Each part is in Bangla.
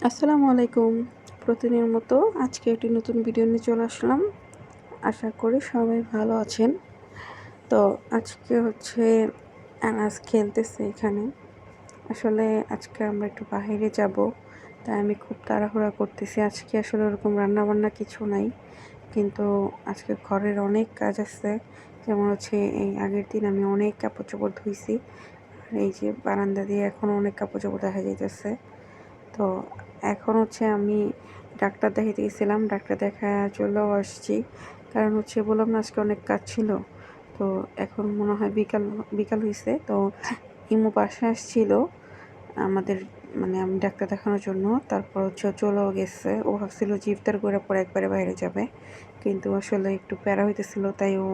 আসসালামু আলাইকুম। প্রতিদিনের মতো আজকে একটি নতুন ভিডিও নিয়ে চলে আসলাম। আশা করি সবাই ভালো আছেন। তো আজকে হচ্ছে আনাস খেলতেছে এখানে। আসলে আজকে আমরা একটু বাহিরে যাব, তাই আমি খুব তাড়াহুড়া করতেছি। আজকে আসলে ওরকম রান্নাবান্না কিছু নাই, কিন্তু আজকে ঘরের অনেক কাজ আছে। যেমন হচ্ছে এই আগের দিন আমি অনেক কাপড় চোপড় ধুইছি, আর এই যে বারান্দা দিয়ে এখনও অনেক কাপড় চোপড় দেখা যাইতেছে। তো এখন হচ্ছে আমি ডাক্তার দেখাতে গেছিলাম, ডাক্তার দেখায় চলেও আসছি। কারণ হচ্ছে বললাম না আজকে অনেক কাজ ছিল। তো এখন মনে হয় বিকাল বিকাল হয়েছে। তো ইমু পাশে আসছিল আমাদের, মানে আমি ডাক্তার দেখানোর জন্য। তারপর হচ্ছে চলেও গেছে। ও ভাবছিল যে ইফতার করে পরে একবারে বাইরে যাবে, কিন্তু আসলে একটু প্যারা হইতেছিল, তাই ও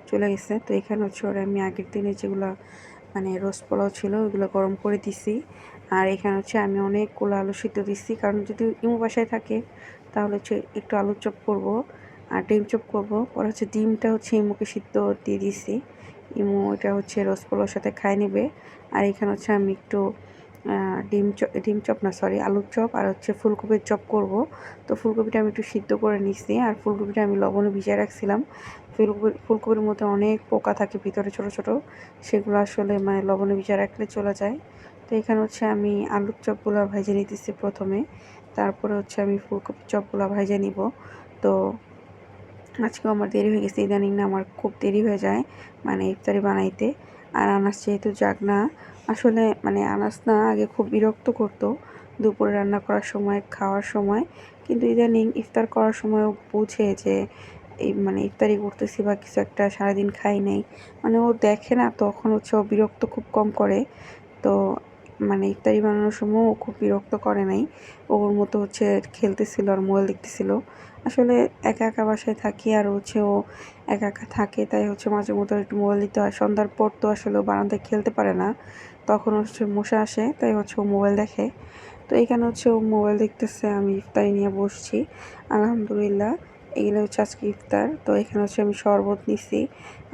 চলে গেছে। তো এখানে হচ্ছে ওরা আমি আগের দিনে যেগুলো মানে রোস্ট পোলাও ছিল ওইগুলো গরম করে দিছি। আর এখানে হচ্ছে আমি অনেকগুলো আলু সিদ্ধ দিচ্ছি, কারণ যদি ইমু বাসায় থাকে তাহলে হচ্ছে একটু আলুর চপ করব আর ডিম চপ করব। পরে হচ্ছে ডিমটা হচ্ছে ইমুকে সিদ্ধ দিয়ে দিছি, ইমু এটা হচ্ছে রোস্ট পোলাওর সাথে খাই নেবে। আর এখানে হচ্ছে আমি একটু ডিম চপ না, সরি, আলুর চপ আর হচ্ছে ফুলকপির চপ করব। তো ফুলকপিটা আমি একটু সিদ্ধ করে নিচ্ছি, আর ফুলকপিটা আমি লবণে ভিজিয়ে রাখছিলাম। ফুলকপির মধ্যে অনেক পোকা থাকে ভিতরে, ছোট ছোট, সেগুলো আসলে মানে লবণে ভিজিয়ে রাখলে চলে যায়। তো এখানে হচ্ছে আমি আলুর চপগুলো ভেজে নিতেছি প্রথমে, তারপরে হচ্ছে আমি ফুলকপির চপগুলো ভেজে নিব। তো আজকেও আমার দেরি হয়ে গেছে, ইদানিং না আমার খুব দেরি হয়ে যায় মানে ইফতারি বানাইতে। আর আনাস যেহেতু যাক না, আসলে মানে আনাস না আগে খুব বিরক্ত করতো দুপুরে রান্না করার সময়, খাওয়ার সময়। কিন্তু ইদানিং ইফতার করার সময়ও বুঝে যে এই মানে ইফতারি করতেছি বা কিছু একটা সারাদিন খাই নাই, মানে ও দেখে না, তখন হচ্ছে ও বিরক্ত খুব কম করে। তো মানে ইফতারি বানানোর সময় ও খুব বিরক্ত করে নাই, ওর মতো হচ্ছে খেলতেছিল আর মোবাইল দেখতেছিল। আসলে একা একা বাসায় থাকি, আর হচ্ছে ও একা একা থাকে, তাই হচ্ছে মাঝে মধ্যে একটু মোবাইল দিতে হয়। সন্ধ্যার পর তো আসলে ও বারান্দায় খেলতে পারে না, তখন হচ্ছে মশা আসে, তাই হচ্ছে ও মোবাইল দেখে। তো এখানে হচ্ছে ও মোবাইল দেখতেছে, আমি ইফতারি নিয়ে বসছি। আলহামদুলিল্লাহ, এগুলো হচ্ছে আজকে ইফতার। তো এখানে হচ্ছে আমি শরবত নিছি,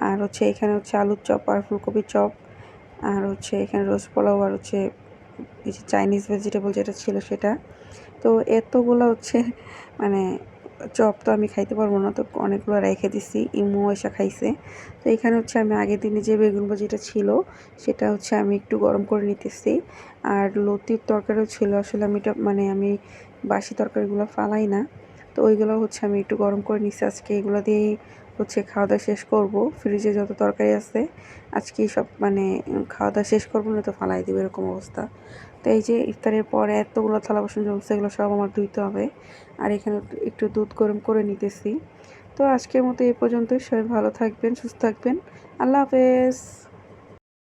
আর হচ্ছে এখানে হচ্ছে আলুর চপ আর ফুলকপির চপ, আর হচ্ছে এখানে রোজ পোলাও, আর হচ্ছে এই যে চাইনিজ ভেজিটেবল যেটা ছিল সেটা। তো এতগুলো হচ্ছে মানে চপ তো আমি খাইতে পারবো না, তো অনেকগুলো রেখে দিছি, ইমু এসে খাইছে। তো এখানে হচ্ছে আমি আগের দিনে যে বেগুন ভাজিটা ছিল সেটা হচ্ছে আমি একটু গরম করে নিতেছি। আর লতির তরকারিও ছিল, আসলে আমি এটা মানে আমি বাসি তরকারিগুলো ফালাই না, তো ওইগুলো হচ্ছে আমি একটু গরম করে নিচ্ছি। আজকে এগুলো দিয়েই হচ্ছে খাওয়া দাওয়া শেষ করব। ফ্রিজে যত তরকারি আছে আজকে সব মানে খাওয়া দাওয়া শেষ করবো, না তো ফালাই দেবো, এরকম অবস্থা। তো এই যে ইফতারের পরে এতগুলো থালা বাসন জমছে, এগুলো সব আমার ধুইতে হবে। আর এখানে একটু দুধ গরম করে নিতেছি। তো আজকের মতো এই পর্যন্তই। সবাই ভালো থাকবেন, সুস্থ থাকবেন। আল্লাহ হাফেজ।